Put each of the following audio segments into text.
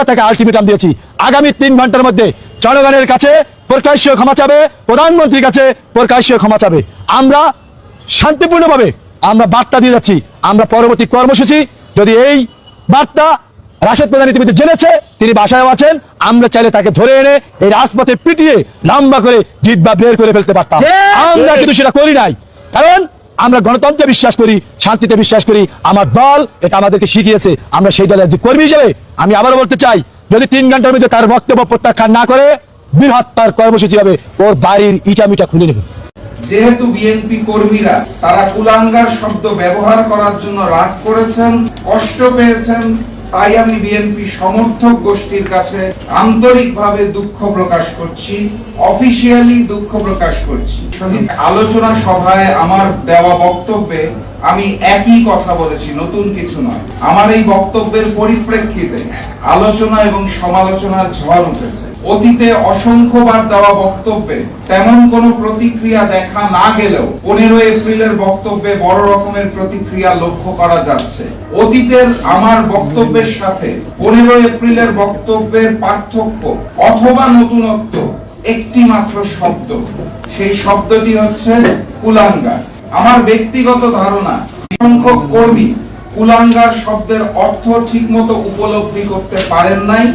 আমরা তাকে আলটিমেটাম দিয়েছি, আগামী 3 ঘন্টার মধ্যে জনগণের কাছে প্রকাশ্য ক্ষমা চাবে, প্রধানমন্ত্রীর কাছে প্রকাশ্য ক্ষমা চাবে। আমরা শান্তিপূর্ণভাবে আমরা বার্তা দিয়ে যাচ্ছি, আমরা পরবর্তী কর্মসূচি, যদি এই বার্তা রাশেদ প্রধান ইতিমধ্যে জেনেছে, তিনি বাসায় আছেন, আমরা চাইলে তাকে ধরে এনে এই রাজপথে পিটিয়ে লম্বা করে জিহ্বা বের করে ফেলতে পারতাম। আমরা কিন্তু সেটা করি নাই, কারণ আমরা গণতন্ত্রে বিশ্বাস করি, শান্তিতে বিশ্বাস করি। আমার দল এটা আমাদেরকে শিখিয়েছে, আমরা সেই দলের একজন কর্মী হিসেবে আমি আবারও বলতে চাই, যদি 3 ঘন্টার মধ্যে তার বক্তব্য প্রত্যাখ্যান না করে বৃহত্তর কর্মসূচি হবে, ওর বাড়ির ইটামিটা খুলে নেবে। যেহেতু বিএনপি কর্মীরা তারা কুলাঙ্গার শব্দ ব্যবহার করার জন্য রাগ করেছেন, কষ্ট পেয়েছেন, তাই আমি বিএনপি সমর্থক গোষ্ঠীর কাছে আন্তরিকভাবে দুঃখ প্রকাশ করছি, অফিসিয়ালি দুঃখ প্রকাশ করছি। আলোচনা সভায় আমার দেওয়া বক্তব্যে আমি একই কথা বলেছি, নতুন কিছু নয়। আমার এই বক্তব্যের পরিপ্রেক্ষিতে আলোচনা এবং সমালোচনার ঝড় উঠেছে। অতীতে অসংখ্যবার দেওয়া বক্তব্যে তেমন কোনো প্রতিক্রিয়া দেখা না গেলেও 15 এপ্রিলের বক্তব্যে বড় রকমের প্রতিক্রিয়া লক্ষ্য করা যাচ্ছে। অতীতের আমার বক্তব্যের সাথে 15 এপ্রিলের বক্তব্যের পার্থক্য অথবা নতুনত্ব একটি মাত্র শব্দ, সেই শব্দটি হচ্ছে কুলাঙ্গার। আমার ব্যক্তিগত ধারণা, সংখ্যক কর্মী কুলাঙ্গার শব্দের অর্থ ঠিকমতো উপলব্ধি করতে পারেন নাই,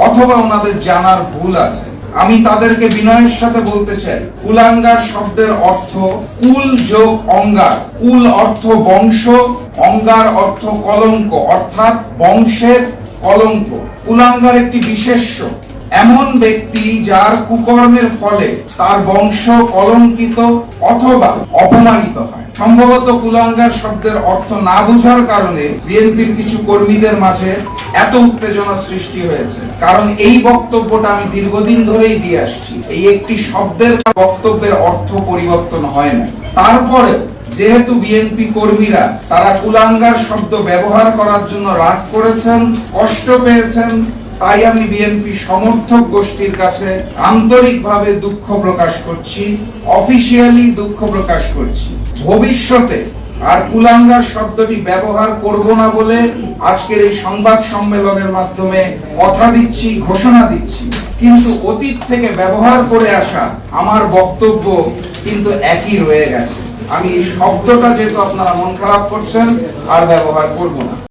অথবা ওনাদের জানার ভুল আছে। আমি তাদেরকে বিনয়ের সাথে বলতে চাই, কুলাঙ্গার শব্দের অর্থ কুল যোগ অঙ্গার। কুল অর্থ বংশ, অঙ্গার অর্থ কলঙ্ক, অর্থাৎ বংশের কলঙ্ক। কুলাঙ্গার একটি বিশেষ্য, এমন ব্যক্তি যার কুকর্মের ফলে তার বংশ কলঙ্কিত অথবা অপমানিত হয়। সম্ভবত কুলাঙ্গার শব্দের অর্থ না বোঝার কারণে বিএনপির কিছু কর্মীদের মাঝে এত উত্তেজনা সৃষ্টি হয়েছে, কারণ এই বক্তব্যটা আমি দীর্ঘদিন ধরেই দিয়ে আসছি। এই একটি শব্দের বক্তব্যের অর্থ পরিবর্তন হয় না। তারপরে যেহেতু বিএনপি কর্মীরা তারা কুলাঙ্গার শব্দ ব্যবহার করার জন্য রাগ করেছেন, কষ্ট পেয়েছেন, তাই আমি বিএনপি সমর্থক গোষ্ঠীর কাছে আন্তরিকভাবে দুঃখ প্রকাশ করছি, অফিসিয়ালি দুঃখ প্রকাশ করছি। ভবিষ্যতে আর কুলাঙ্গার শব্দটি ব্যবহার করব না বলে আজকের এই সংবাদ সম্মেলনের মাধ্যমে কথা দিচ্ছি, ঘোষণা দিচ্ছি। কিন্তু অতীত থেকে ব্যবহার করে আসা আমার বক্তব্য কিন্তু একই রয়ে গেছে। আমি এই শব্দটা যেহেতু আপনারা মন খারাপ করছেন, আর ব্যবহার করব না।